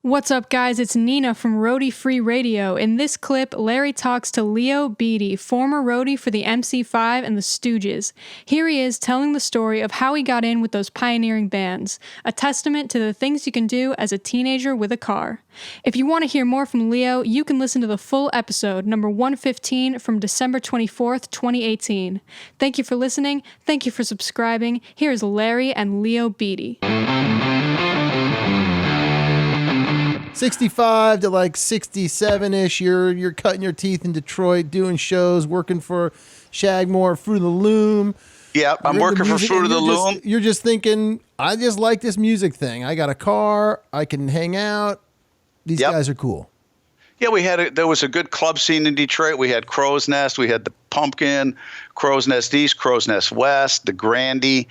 What's up, guys? It's Nina from Roadie Free Radio. In this clip, Larry talks to Leo Beattie, former roadie for the MC5 and the Stooges. Here he is telling the story of how he got in with those pioneering bands, a testament to the things you can do as a teenager with a car. If you want to hear more from Leo, you can listen to the full episode, number 115, from December 24th, 2018. Thank you for listening. Thank you for subscribing. Here's Larry and Leo Beattie. 65 to like 67-ish, you're cutting your teeth in Detroit, doing shows, working for Shagmore, Fruit of the Loom. Yeah, I'm working for Fruit of the Loom. You're just thinking, I just like this music thing. I got a car, I can hang out. These guys are cool. Yeah, there was a good club scene in Detroit. We had Crow's Nest, we had the Pumpkin, Crow's Nest East, Crow's Nest West, the Grandy,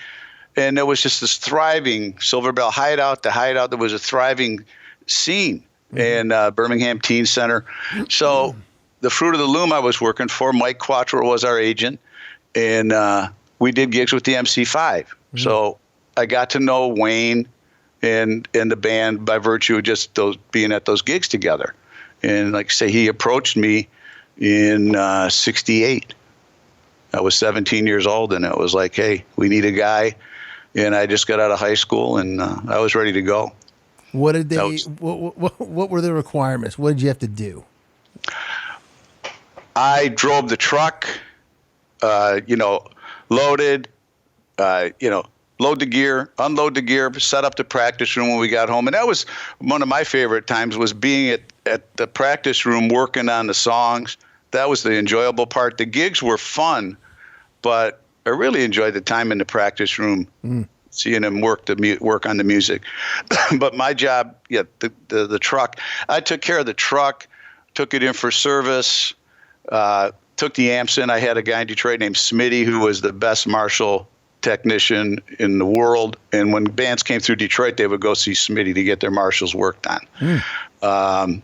and there was just this thriving Silver Bell Hideout. The Hideout, there was a thriving scene in Birmingham Teen Center. So the Fruit of the Loom I was working for, Mike Quattro was our agent, and we did gigs with the MC5. So I got to know Wayne and the band by virtue of just being at those gigs together. And like I say, he approached me in 68. I was 17 years old, and it was like, hey, we need a guy. And I just got out of high school, and I was ready to go. What did they? What were the requirements? What did you have to do? I drove the truck, loaded, load the gear, unload the gear, set up the practice room when we got home. And that was one of my favorite times, was being at the practice room working on the songs. That was the enjoyable part. The gigs were fun, but I really enjoyed the time in the practice room. Seeing him work on the music. But my job, the truck, I took care of the truck, took it in for service, took the amps in. I had a guy in Detroit named Smitty, who was the best Marshall technician in the world. And when bands came through Detroit, they would go see Smitty to get their Marshalls worked on. I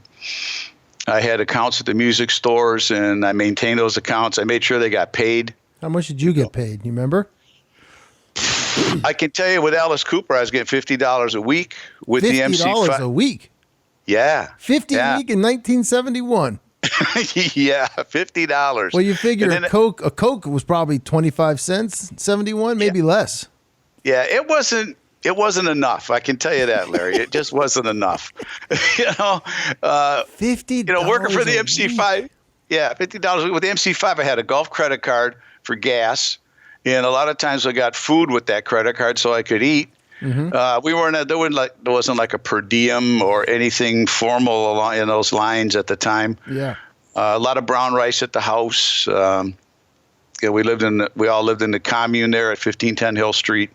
had accounts at the music stores, and I maintained those accounts. I made sure they got paid. How much did you get paid? You remember? I can tell you, with Alice Cooper, I was getting $50 a week with the MC5. $50 a week? Yeah. $50 a week in 1971. Yeah, $50. Well, you figure a Coke was probably 25 cents, 71, maybe less. Yeah, it wasn't enough. I can tell you that, Larry. It just wasn't enough. $50. Working for the MC5. Yeah, $50 a week. With the MC5, I had a golf credit card for gas. And a lot of times I got food with that credit card so I could eat. There wasn't like a per diem or anything formal along in those lines at the time. Yeah. A lot of brown rice at the house. We all lived in the commune there at 1510 Hill Street.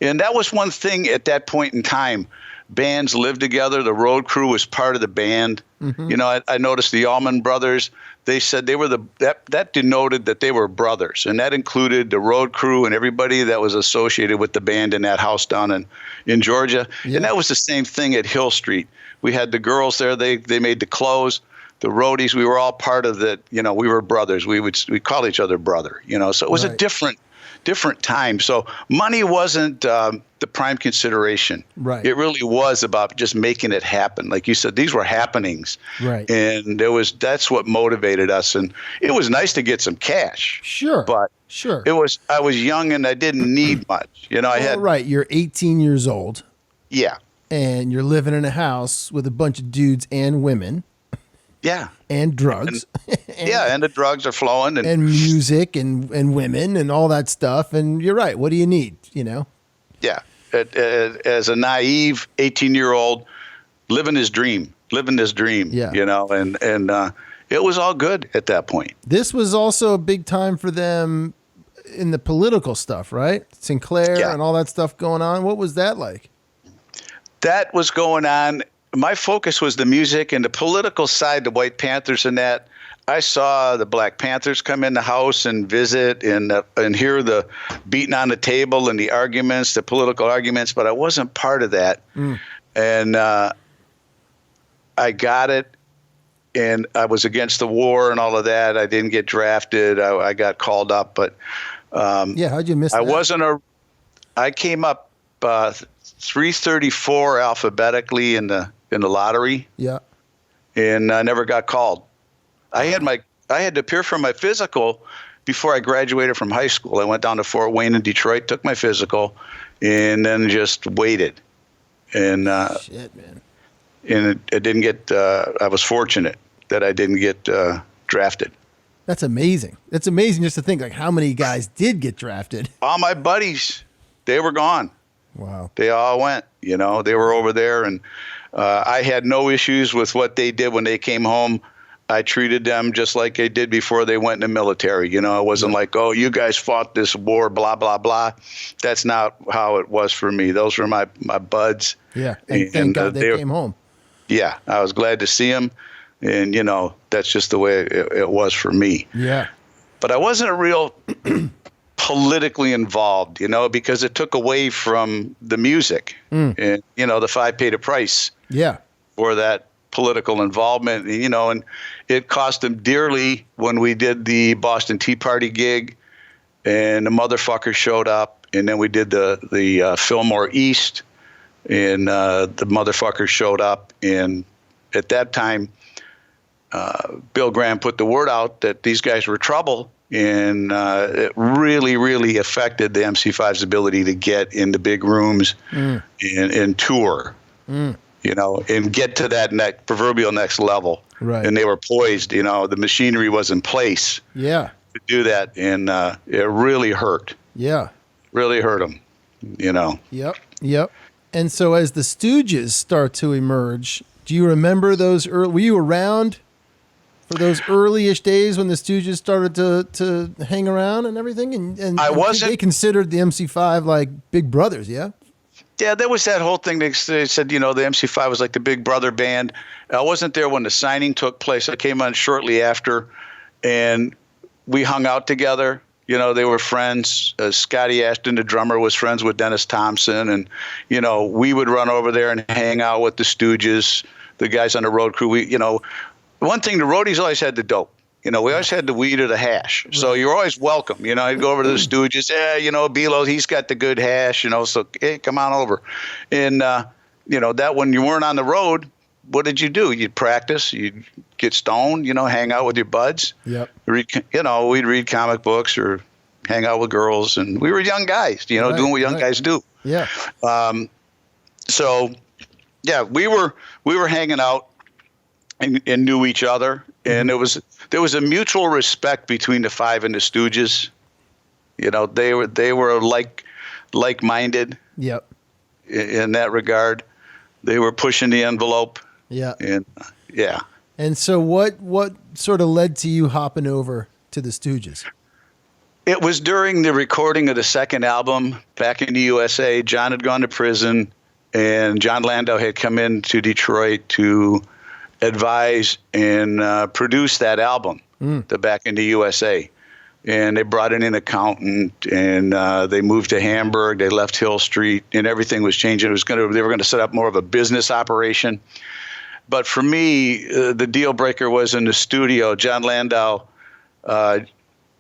And that was one thing at that point in time. Bands lived together. The road crew was part of the band. I noticed the Allman Brothers. They said they were that denoted that they were brothers, and that included the road crew and everybody that was associated with the band in that house down in Georgia. Yeah. And that was the same thing at Hill Street. We had the girls there. They made the clothes. The roadies. We were all part of that. We were brothers. We call each other brother. So it was a different time. So money wasn't the prime consideration. Right. It really was about just making it happen. Like you said, these were happenings. Right. And that's what motivated us. And it was nice to get some cash. Sure. But I was young and I didn't need much. Right. You're 18 years old. Yeah. And you're living in a house with a bunch of dudes and women. Yeah. And drugs. And the drugs are flowing. And music and women and all that stuff. And you're right. What do you need, Yeah. As a naive 18-year-old, living this dream. Yeah. And it was all good at that point. This was also a big time for them in the political stuff, right? Sinclair and all that stuff going on. What was that like? That was going on. My focus was the music and the political side, the White Panthers and that. I saw the Black Panthers come in the house and visit and hear the beating on the table and the arguments, the political arguments, but I wasn't part of that. And I got it, and I was against the war and all of that. I didn't get drafted. I got called up, but how'd you miss that? I came up 334 alphabetically in the in the lottery. Yeah. And I never got called. I had to appear for my physical before I graduated from high school. I went down to Fort Wayne in Detroit, took my physical, and then just waited. And shit, man. And it didn't get. I was fortunate that I didn't get drafted. That's amazing. It's amazing just to think like how many guys did get drafted. All my buddies, they were gone. Wow. They all went. You know, they were over there, and I had no issues with what they did when they came home. I treated them just like I did before they went in the military. You know, it wasn't like, oh, you guys fought this war, blah, blah, blah. That's not how it was for me. Those were my buds. Yeah, and thank God they came home. Yeah, I was glad to see them. And, you know, that's just the way it was for me. Yeah. But I wasn't a real politically involved, you know, because it took away from the music. And, you know, the 5 paid a price. Yeah. For that political involvement, you know, and it cost them dearly when we did the Boston Tea Party gig, and the motherfucker showed up, and then we did the Fillmore East, and the motherfucker showed up, and at that time, Bill Graham put the word out that these guys were trouble, and it really, really affected the MC5's ability to get in the big rooms and tour. You know, and get to that proverbial next level. Right. And they were poised, you know, the machinery was in place. Yeah. To do that. And it really hurt. Yeah. Really hurt them, you know. Yep. And so as the Stooges start to emerge, do you remember those were you around for those early-ish days when the Stooges started to hang around and everything? And I wasn't. They considered the MC5 like big brothers, yeah? Yeah, there was that whole thing. They said, you know, the MC5 was like the big brother band. I wasn't there when the signing took place. I came on shortly after, and we hung out together. You know, they were friends. Scotty Ashton, the drummer, was friends with Dennis Thompson. And, you know, we would run over there and hang out with the Stooges, the guys on the road crew. You know, one thing, the roadies always had the dope. You know, we always had the weed or the hash. So you're always welcome. You know, I'd go over to the Stooges. Yeah, you know, Bilo, he's got the good hash, you know, so hey, come on over. And, you know, that when you weren't on the road, what did you do? You'd practice, you'd get stoned, you know, hang out with your buds. Yep. You know, we'd read comic books or hang out with girls. And we were young guys, you know, doing what young guys do. Yeah. So, yeah, we were hanging out and knew each other. And there was a mutual respect between the 5 and the Stooges. You know, they were like-minded. Yep. In that regard, they were pushing the envelope. Yeah. And yeah. And so what sort of led to you hopping over to the Stooges? It was during the recording of the second album back in the USA. John had gone to prison, and John Landau had come into Detroit to advise and produce that album, the Back in the USA. And they brought in an accountant, and they moved to Hamburg. They left Hill Street, and everything was changing. They were going to set up more of a business operation. But for me, the deal breaker was in the studio. John Landau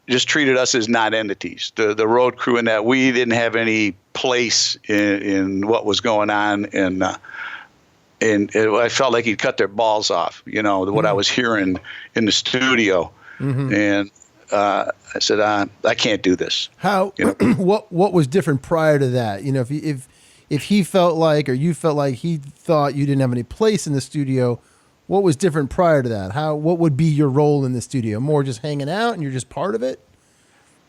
just treated us as non-entities. The road crew and that, we didn't have any place in what was going on, and I felt like he'd cut their balls off, you know, what I was hearing in the studio. And I said, I can't do this. How? You know? What was different prior to that? You know, if he felt like, or you felt like he thought you didn't have any place in the studio, what was different prior to that? What would be your role in the studio? More just hanging out and you're just part of it?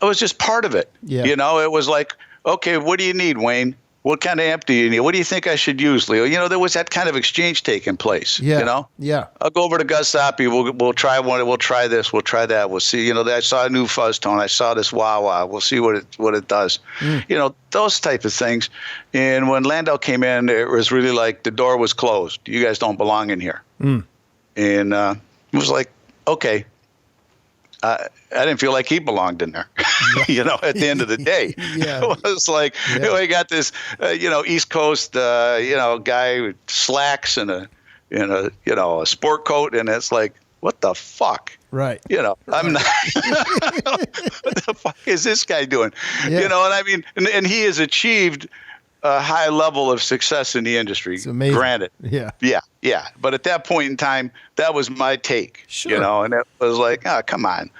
I was just part of it. Yeah. You know, it was like, okay, what do you need, Wayne? What kind of amp do you need? What do you think I should use, Leo? You know, there was that kind of exchange taking place. Yeah. You know? Yeah. I'll go over to Gus Soppy. We'll try one. We'll try this. We'll try that. We'll see. You know, I saw a new fuzz tone. I saw this wah-wah. We'll see what it does. You know, those type of things. And when Landau came in, it was really like the door was closed. You guys don't belong in here. And it was like, okay. I didn't feel like he belonged in there, you know, at the end of the day. Yeah. It was like, you know, we got this, you know, East Coast, you know, guy with slacks and a, you know, a sport coat. And it's like, what the fuck? Right. You know, I'm not, what the fuck is this guy doing? Yeah. You know, and I mean, and he has achieved a high level of success in the industry. It's amazing. Granted. Yeah. Yeah. But at that point in time, that was my take, Sure. and it was like, oh, come on.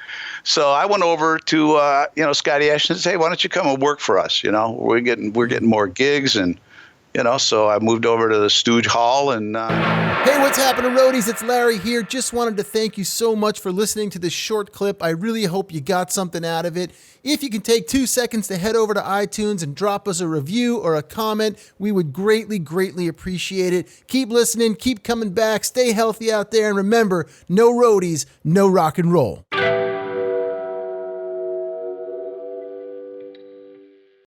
So I went over to, Scotty Ashton and said, hey, why don't you come and work for us? We're getting more gigs. And, so I moved over to the Stooge Hall and, Hey, what's happening, roadies? It's Larry here. Just wanted to thank you so much for listening to this short clip. I really hope you got something out of it. If you can take 2 seconds to head over to iTunes and drop us a review or a comment, we would greatly, greatly appreciate it. Keep listening, keep coming back, stay healthy out there, and remember, no roadies, no rock and roll.